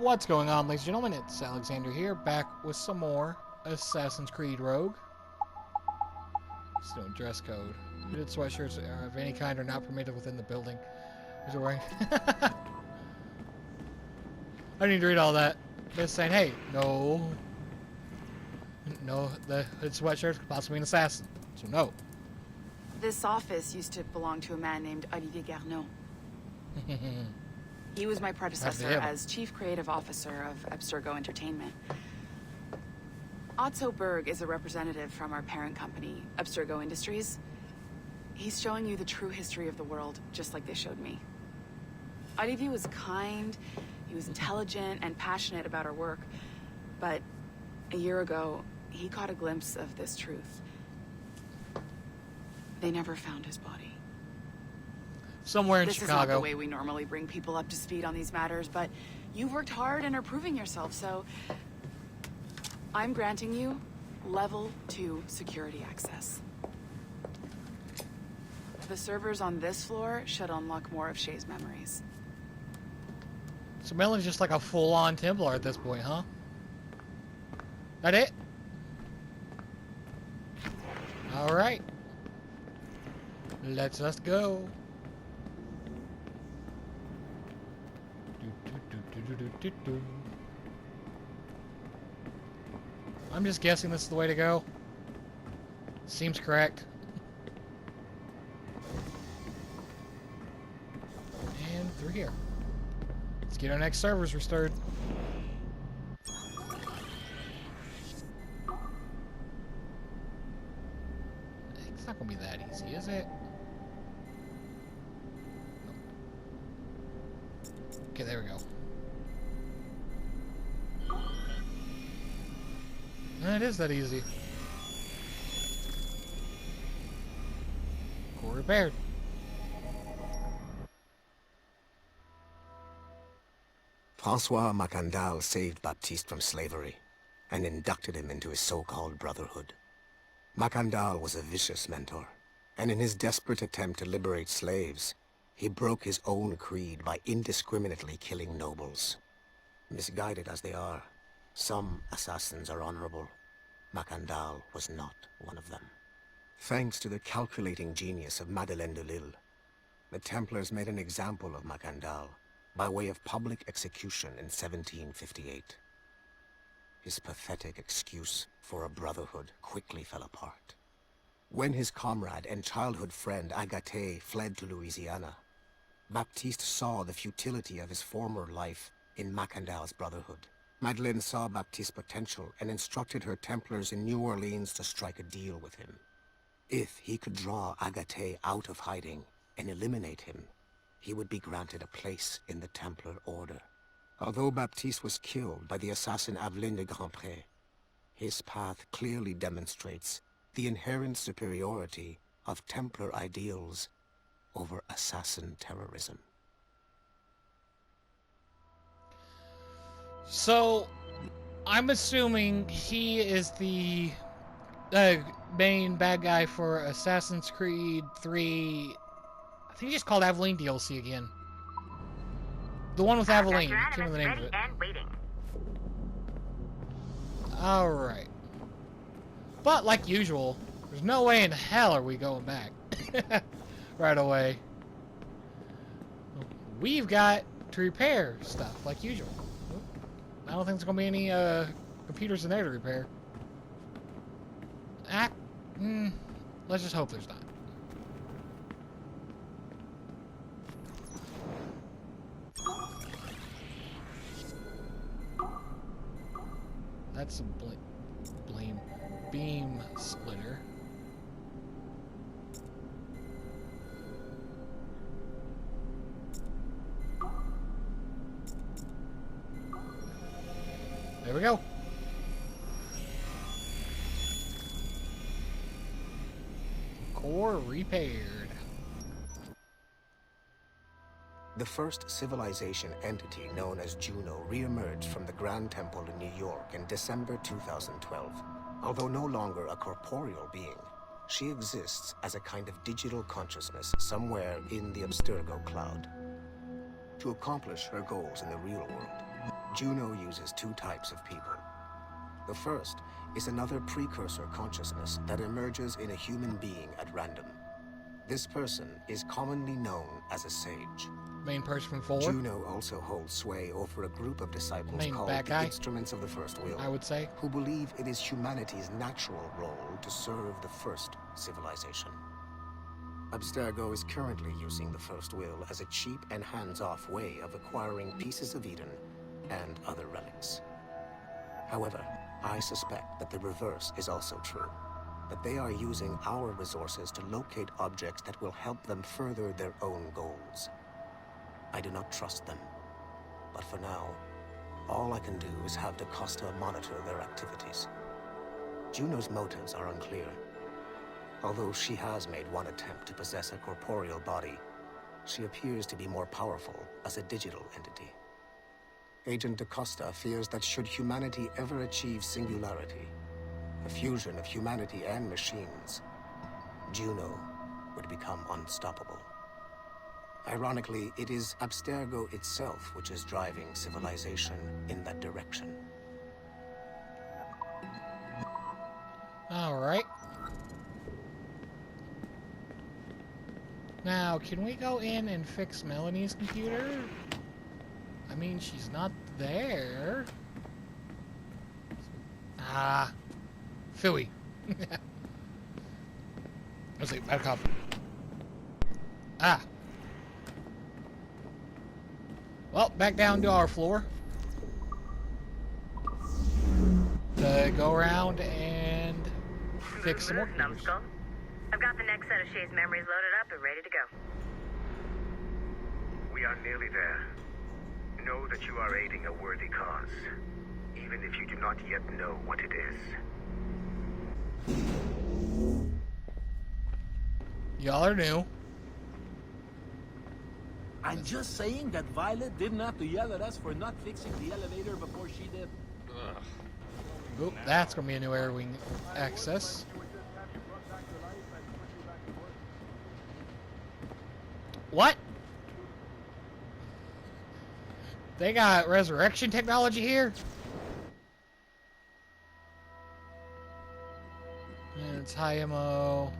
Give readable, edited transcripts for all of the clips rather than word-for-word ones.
What's going on, ladies and gentlemen? It's Alexander here, back with some more Assassin's Creed Rogue. Still dress code. Hooded sweatshirts of any kind are not permitted within the building. Is it wearing? I didn't need to read all that. Just saying, hey, no, the hooded sweatshirt could possibly be an assassin. So no. This office used to belong to a man named Olivier Garneau. He was my predecessor as Chief Creative Officer of Abstergo Entertainment. Otto Berg is a representative from our parent company, Abstergo Industries. He's showing you the true history of the world, just like they showed me. Olivier was kind, he was intelligent and passionate about our work, but a year ago, he caught a glimpse of this truth. They never found his body. Somewhere in This Chicago. is not the way we normally bring people up to speed on these matters, but you've worked hard and are proving yourself, so I'm granting you level 2 security access. The servers on this floor should unlock more of Shay's memories. So Melanie's just like a full-on Templar at this point, huh? That it? Alright. Let's just go. I'm just guessing this is the way to go. Seems correct. And through here. Let's get our next servers restored. It's not gonna be that easy, is it? Okay, there we go. It is that easy. Core repaired. Francois Macandal saved Baptiste from slavery and inducted him into his so-called brotherhood. Macandal was a vicious mentor, and in his desperate attempt to liberate slaves, he broke his own creed by indiscriminately killing nobles. Misguided as they are, some assassins are honorable. Macandal was not one of them. Thanks to the calculating genius of Madeleine de Lille, the Templars made an example of Macandal by way of public execution in 1758. His pathetic excuse for a brotherhood quickly fell apart. When his comrade and childhood friend Agathe fled to Louisiana, Baptiste saw the futility of his former life in Macandal's brotherhood. Madeleine saw Baptiste's potential and instructed her Templars in New Orleans to strike a deal with him. If he could draw Agathe out of hiding and eliminate him, he would be granted a place in the Templar Order. Although Baptiste was killed by the assassin Aveline de Grandpré, his path clearly demonstrates the inherent superiority of Templar ideals over assassin terrorism. So, I'm assuming he is the main bad guy for Assassin's Creed 3. I think he just called Aveline DLC again. The one with Aveline. I can't remember the name of it. Alright. But, like usual, there's no way in hell are we going back. Right away. We've got to repair stuff, like usual. I don't think there's going to be any computers in there to repair. Let's just hope there's not. That's a blame beam splitter. There we go. Core repaired. The first civilization entity known as Juno re-emerged from the Grand Temple in New York in December 2012. Although no longer a corporeal being, she exists as a kind of digital consciousness somewhere in the Abstergo cloud. To accomplish her goals in the real world, Juno uses two types of people. The first is another precursor consciousness that emerges in a human being at random. This person is commonly known as a sage. Main person from 4. Juno also holds sway over a group of disciples Main called bad the guy, Instruments of the First Will, I would say. who believe it is humanity's natural role to serve the first civilization. Abstergo is currently using the First Will as a cheap and hands-off way of acquiring pieces of Eden and other relics. However, I suspect that the reverse is also true, that they are using our resources to locate objects that will help them further their own goals. I do not trust them, but for now, all I can do is have DaCosta monitor their activities. Juno's motives are unclear. Although she has made one attempt to possess a corporeal body, she appears to be more powerful as a digital entity. Agent DaCosta fears that should humanity ever achieve singularity, a fusion of humanity and machines, Juno would become unstoppable. Ironically, it is Abstergo itself which is driving civilization in that direction. All right. Now, can we go in and fix Melanie's computer? I mean, she's not there. Ah. Phooey. Let's see, bad cop. Ah. Well, back down to our floor. Go around and fix some more computers. Numbskull. I've got the next set of Shay's memories loaded up and ready to go. We are nearly there. Know that you are aiding a worthy cause, even if you do not yet know what it is. Y'all are new. I'm just saying that Violet didn't have to yell at us for not fixing the elevator before she did. Oop, that's gonna be a new area we can access. What? They got resurrection technology here? And it's high ammo.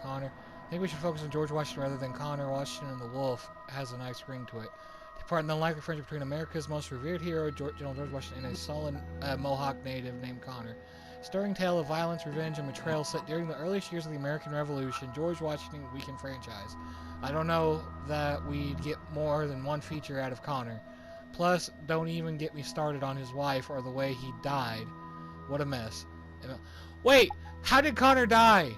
Connor. I think we should focus on George Washington rather than Connor. Washington and the Wolf has a nice ring to it. Take part in the unlikely friendship between America's most revered hero, General George Washington, and a sullen Mohawk native named Connor. Stirring tale of violence, revenge, and betrayal set during the earliest years of the American Revolution. George Washington Weekend franchise. I don't know that we'd get more than one feature out of Connor. Plus, don't even get me started on his wife or the way he died. What a mess. Wait, how did Connor die?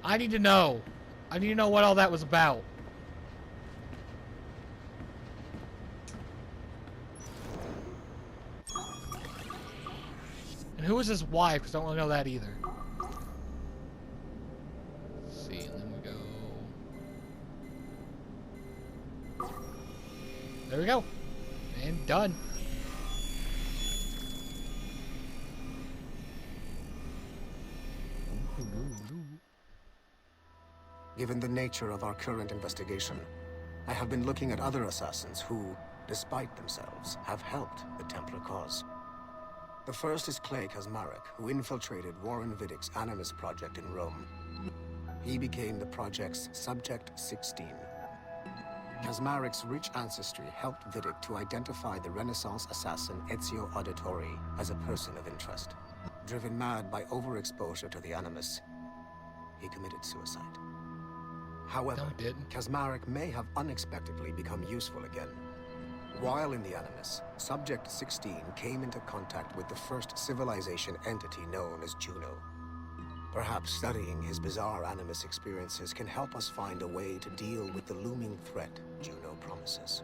I need to know. I need to know what all that was about. And who was his wife? Because I don't really know that either. Let's see, and then we go. There we go. And done. Given the nature of our current investigation, I have been looking at other assassins who, despite themselves, have helped the Templar cause. The first is Clay Kazmarek, who infiltrated Warren Vidick's Animus project in Rome. He became the project's Subject 16. Kazmarek's rich ancestry helped Vidick to identify the Renaissance assassin Ezio Auditore as a person of interest. Driven mad by overexposure to the Animus, he committed suicide. However, No, he didn't. Kazmarek may have unexpectedly become useful again. While in the Animus, Subject 16 came into contact with the first civilization entity known as Juno. Perhaps studying his bizarre Animus experiences can help us find a way to deal with the looming threat Juno promises.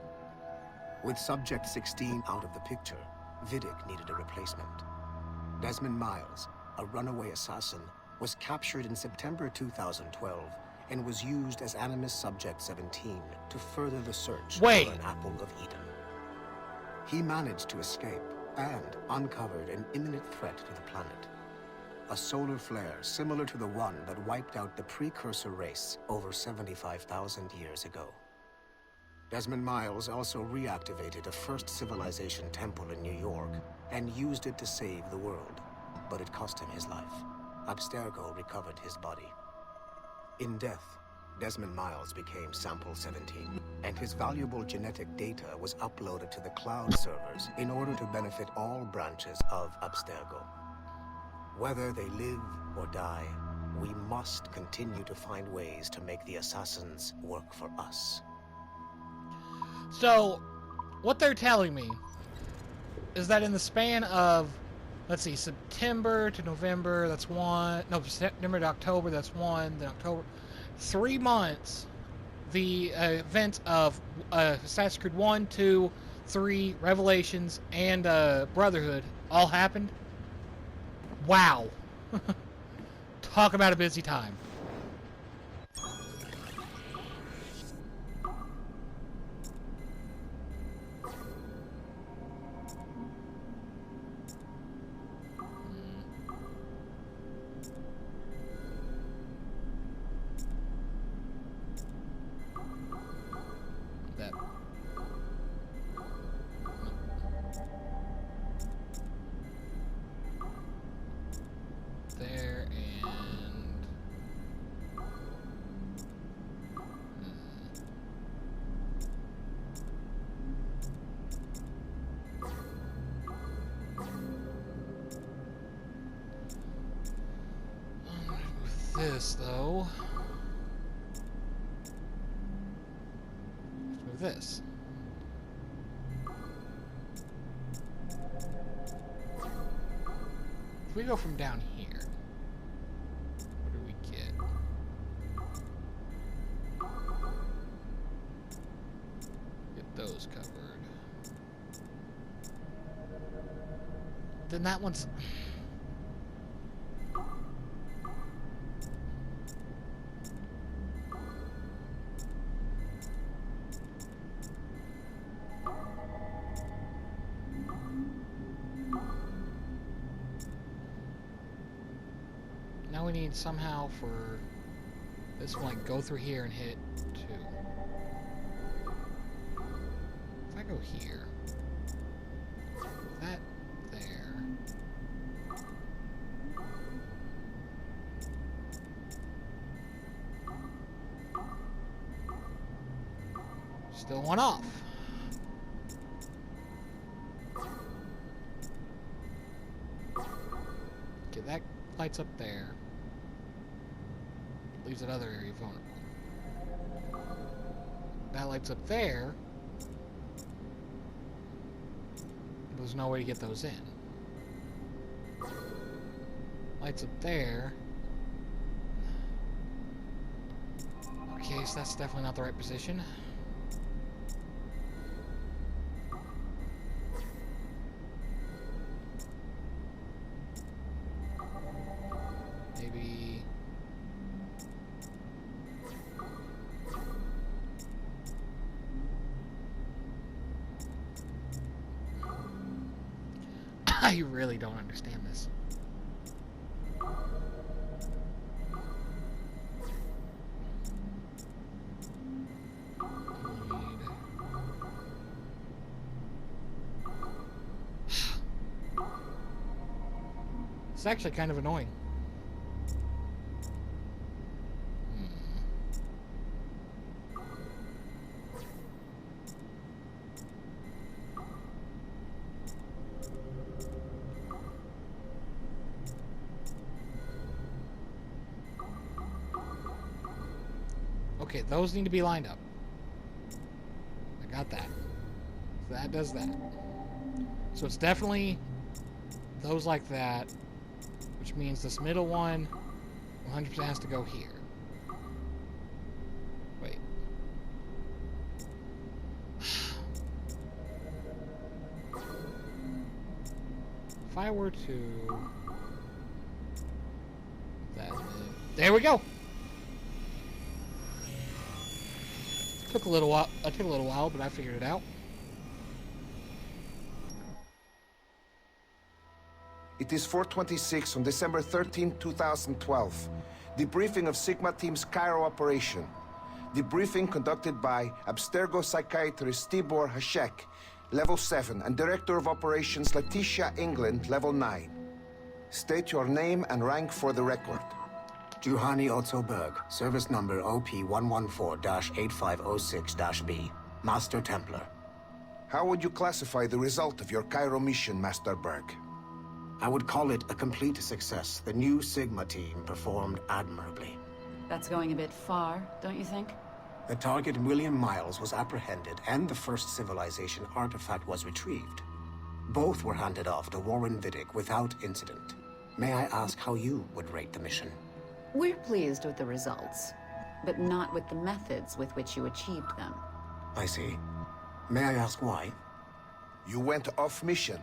With Subject 16 out of the picture, Vidick needed a replacement. Desmond Miles, a runaway assassin, was captured in September 2012 and was used as Animus Subject 17 to further the search for an Apple of Eden. He managed to escape and uncovered an imminent threat to the planet. A solar flare similar to the one that wiped out the precursor race over 75,000 years ago. Desmond Miles also reactivated a first civilization temple in New York and used it to save the world, but it cost him his life. Abstergo recovered his body. In death, Desmond Miles became Sample 17, and his valuable genetic data was uploaded to the cloud servers in order to benefit all branches of Abstergo. Whether they live or die, we must continue to find ways to make the assassins work for us. So, what they're telling me is that in the span of, let's see, September to November, that's one. No, September to October, that's one. Then October, 3 months, the events of Assassin's Creed 1, 2, 3, Revelations, and Brotherhood all happened. Wow. Talk about a busy time. That. There and with this though. Let's move this. If we go from down here, what do we get? Get those covered. Then that one's... Now we need somehow for this one, like, go through here and hit 2. If I go here, that there. Still one off. Okay, that lights up there. Leaves that other area vulnerable. That lights up there. There's no way to get those in. Lights up there. Okay, so that's definitely not the right position. Maybe... I really don't understand this. It's actually kind of annoying. Okay, those need to be lined up. I got that. So that does that. So it's definitely those like that, which means this middle one 100% has to go here. Wait. If I were to... that... There we go! Took a little while, but I figured it out. It is 4:26 on December 13, 2012. Debriefing of Sigma Team's Cairo operation. Debriefing conducted by Abstergo psychiatrist Tibor Hashek, Level 7, and Director of Operations Letitia England, Level 9. State your name and rank for the record. Juhani Otto Berg, service number OP-114-8506-B, Master Templar. How would you classify the result of your Cairo mission, Master Berg? I would call it a complete success. The new Sigma team performed admirably. That's going a bit far, don't you think? The target, William Miles, was apprehended, and the first civilization artifact was retrieved. Both were handed off to Warren Vidic without incident. May I ask how you would rate the mission? We're pleased with the results, but not with the methods with which you achieved them. I see. May I ask why? You went off mission.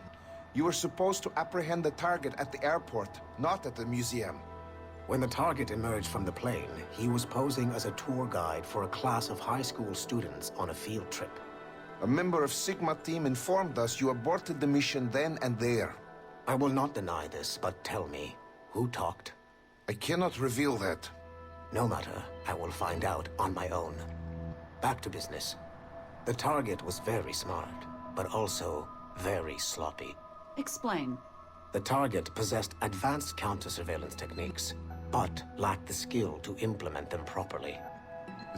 You were supposed to apprehend the target at the airport, not at the museum. When the target emerged from the plane, he was posing as a tour guide for a class of high school students on a field trip. A member of Sigma team informed us you aborted the mission then and there. I will not deny this, but tell me, who talked? I cannot reveal that. No matter, I will find out on my own. Back to business. The target was very smart, but also very sloppy. Explain. The target possessed advanced counter-surveillance techniques, but lacked the skill to implement them properly.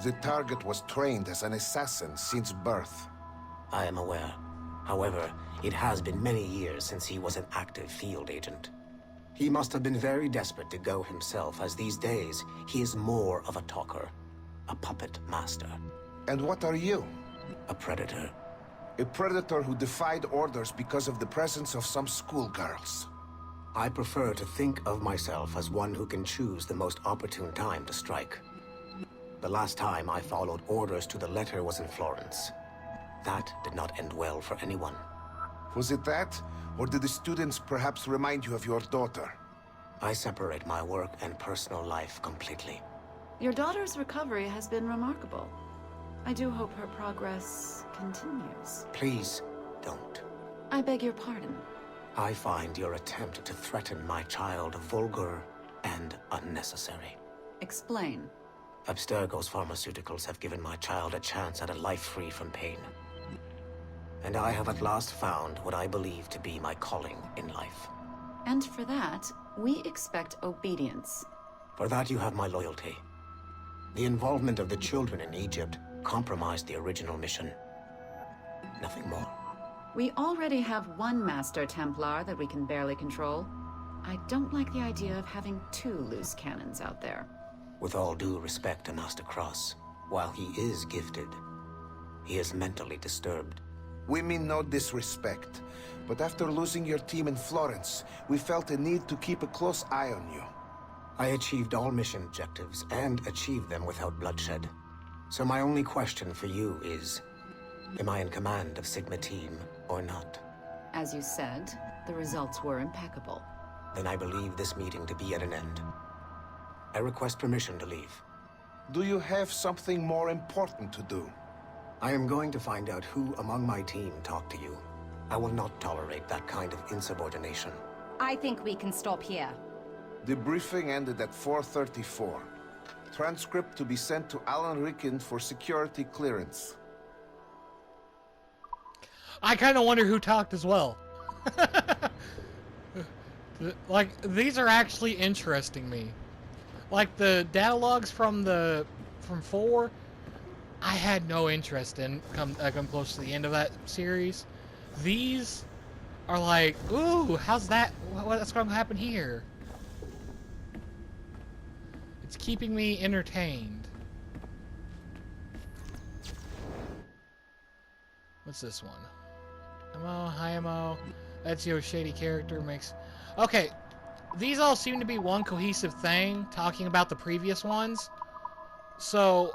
The target was trained as an assassin since birth. I am aware. However, it has been many years since he was an active field agent. He must have been very desperate to go himself, as these days he is more of a talker, a puppet master. And what are you? A predator. A predator who defied orders because of the presence of some schoolgirls. I prefer to think of myself as one who can choose the most opportune time to strike. The last time I followed orders to the letter was in Florence. That did not end well for anyone. Was it that? Or did the students perhaps remind you of your daughter? I separate my work and personal life completely. Your daughter's recovery has been remarkable. I do hope her progress continues. Please, don't. I beg your pardon. I find your attempt to threaten my child vulgar and unnecessary. Explain. Abstergo's pharmaceuticals have given my child a chance at a life free from pain. And I have at last found what I believe to be my calling in life. And for that, we expect obedience. For that you have my loyalty. The involvement of the children in Egypt compromised the original mission. Nothing more. We already have one Master Templar that we can barely control. I don't like the idea of having two loose cannons out there. With all due respect to Master Cross, while he is gifted, he is mentally disturbed. We mean no disrespect, but after losing your team in Florence, we felt a need to keep a close eye on you. I achieved all mission objectives, and achieved them without bloodshed. So my only question for you is, am I in command of Sigma team or not? As you said, the results were impeccable. Then I believe this meeting to be at an end. I request permission to leave. Do you have something more important to do? I am going to find out who among my team talked to you. I will not tolerate that kind of insubordination. I think we can stop here. Debriefing ended at 4:34. Transcript to be sent to Alan Ricken for security clearance. I kind of wonder who talked as well. Like, these are actually interesting me. Like the data logs from 4, I had no interest in come close to the end of that series. These are like, ooh, how's that? What's going to happen here? It's keeping me entertained. What's this one? Emo, hi Emo. Ezio's shady character makes... Okay, these all seem to be one cohesive thing, talking about the previous ones. So,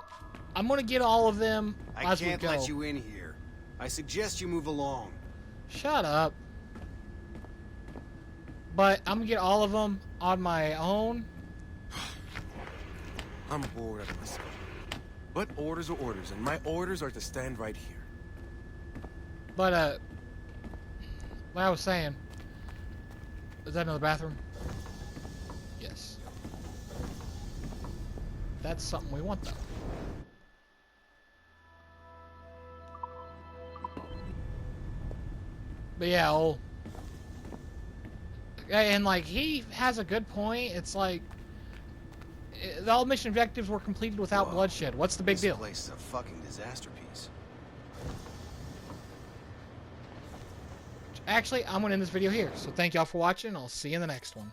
I'm gonna get all of them as we go. I can't let you in here. I suggest you move along. Shut up. But I'm gonna get all of them on my own. I'm bored of myself. But orders are orders, and my orders are to stand right here. But, what I was saying... Is that another bathroom? Yes. That's something we want, though. But yeah, and like he has a good point. It's like all mission objectives were completed without bloodshed. What's the big deal? This place is a fucking disaster piece. Actually, I'm gonna end this video here. So thank y'all for watching. I'll see you in the next one.